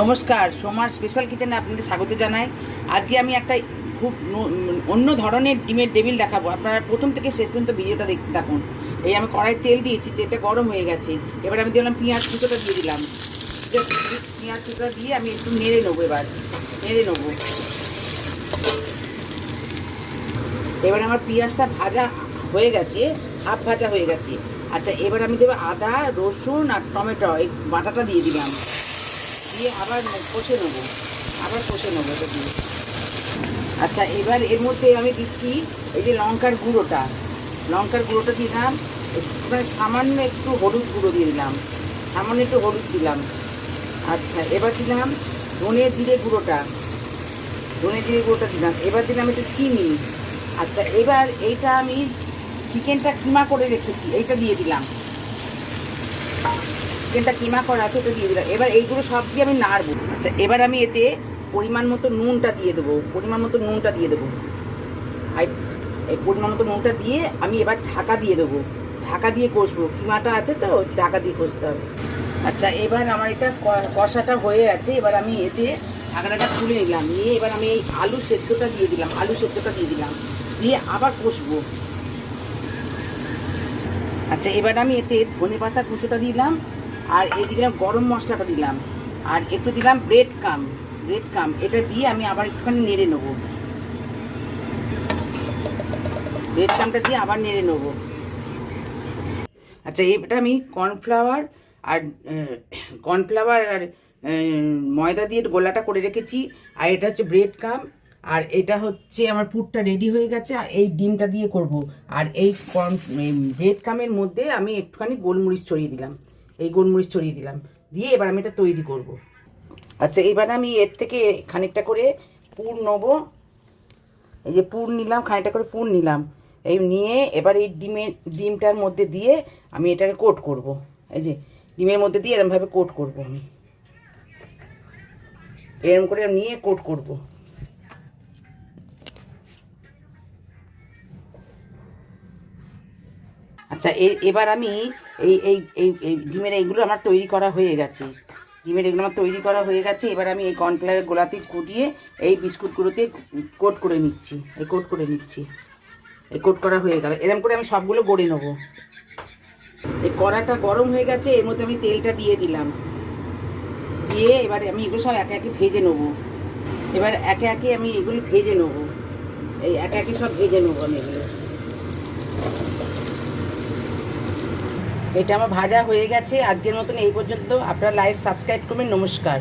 নমস্কার, সোমার স্পেশাল কিচেনে আপনাদের স্বাগত জানাই। আজকে আমি একটা খুব অন্য ধরনের ডিমের টেবিল দেখাবো। আপনারা প্রথম থেকে শেষ পর্যন্ত ভিডিওটা দেখতে থাকুন। এই আমি কড়াই তেল দিয়েছি, তেলটা গরম হয়ে গেছে। এবার আমি দিলাম পেঁয়াজ কুচোটা দিয়ে দিলাম। পেঁয়াজ কুচোটা দিয়ে আমি একটু নেড়ে নেবো। নেড়ে নেবো। এবার আমার পেঁয়াজটা ভাজা হয়ে গেছে, হাফ ভাজা হয়ে গেছে। আচ্ছা, এবার আমি দেবো আদা, রসুন আর টমেটো, এই বাটাটা দিয়ে দিলাম। দিয়ে আবার কষে নেবো, এটা দিয়ে। আচ্ছা, এবার এর মধ্যে আমি দিচ্ছি এই যে লঙ্কার গুঁড়োটা দিলাম। মানে সামান্য একটু হলুদ গুঁড়ো দিয়ে দিলাম, দিলাম। আচ্ছা, এবার দিলাম ধনে জিরে গুঁড়োটা দিলাম। এবার দিলাম একটু চিনি। আচ্ছা, এবার এইটা আমি চিকেনটা কিমা করে রেখেছি, এইটা দিয়ে দিলাম। চিকেনটা কিমা করা আছে, এটা দিয়ে দিলাম। এবার এইগুলো সব দিয়ে আমি নাড়বো। আচ্ছা, এবার আমি এতে পরিমাণ মতো নুনটা দিয়ে দেবো। আর এই পরিমাণ মতো নুনটা দিয়ে আমি এবার ঢাকা দিয়ে দেবো। ঢাকা দিয়ে কষবো, কিমাটা আছে তো, ঢাকা দিয়ে কষতে হবে। আচ্ছা, এবার আমার এটা কষাটা হয়ে আছে। এবার আমি এতে ঢাকাটা তুলে নিলাম। নিয়ে এবার আমি এই আলু সেদ্ধটা দিয়ে দিলাম। দিয়ে আবার কষবো। আচ্ছা, এবার আমি এতে ধনে পাতা কুচোটা দিলাম, আর এই দিলাম গরম মশলাটা দিলাম, আর একটু দিলাম ব্রেড কাম। এটা দিয়ে আমি আবার একটুখানি নেড়ে নেবো। ব্রেড কামটা দিয়ে আবার নেড়ে নেবো। আচ্ছা, এটা আমি কর্নফ্লাওয়ার আর ময়দা দিয়ে গোলাটা করে রেখেছি। আর এটা হচ্ছে ব্রেড কাম। আর এটা হচ্ছে আমার পুরটা রেডি হয়ে গেছে। আর এই ডিমটা দিয়ে করব। আর এই ব্রেড কামের মধ্যে আমি একটুখানি গোলমরিচ ছড়িয়ে দিলাম। দিয়ে এবার আমি এটা তৈরি করব। আচ্ছা, এবার আমি এর থেকে খানিকটা করে পুর নেবো। এই যে পুর নিলাম, খানিকটা করে পুর নিলাম। এই নিয়ে এবার এই ডিমটার মধ্যে দিয়ে আমি এটাকে কোট করব। এই যে ডিমের মধ্যে দিয়ে এরমভাবে কোট করব। আমি এরম করে নিয়ে কোট করব। আচ্ছা, এবার আমি এই এই এই এই ডিমের এইগুলো আমার তৈরি করা হয়ে গেছে। এবার আমি এই কর্নফ্লাওয়ারের গোলাতে কুটিয়ে এই বিস্কুটগুলোতে কোট করে নিচ্ছি। এই কোট করা হয়ে গেল। এরকম করে আমি সবগুলো গড়ে নেবো। এই কড়াটা গরম হয়ে গেছে, এর মধ্যে আমি তেলটা দিয়ে দিলাম। দিয়ে এবারে আমি এগুলো সব একে একে ভেজে নেবো। আমি এগুলো ভেজে নেবো। এই একে একে সব ভেজে নেবো আমি এগুলো। এটা আমার ভাজা হয়ে গেছে। আজকের মতন এই পর্যন্ত। আপনারা লাইক সাবস্ক্রাইব করবেন। নমস্কার।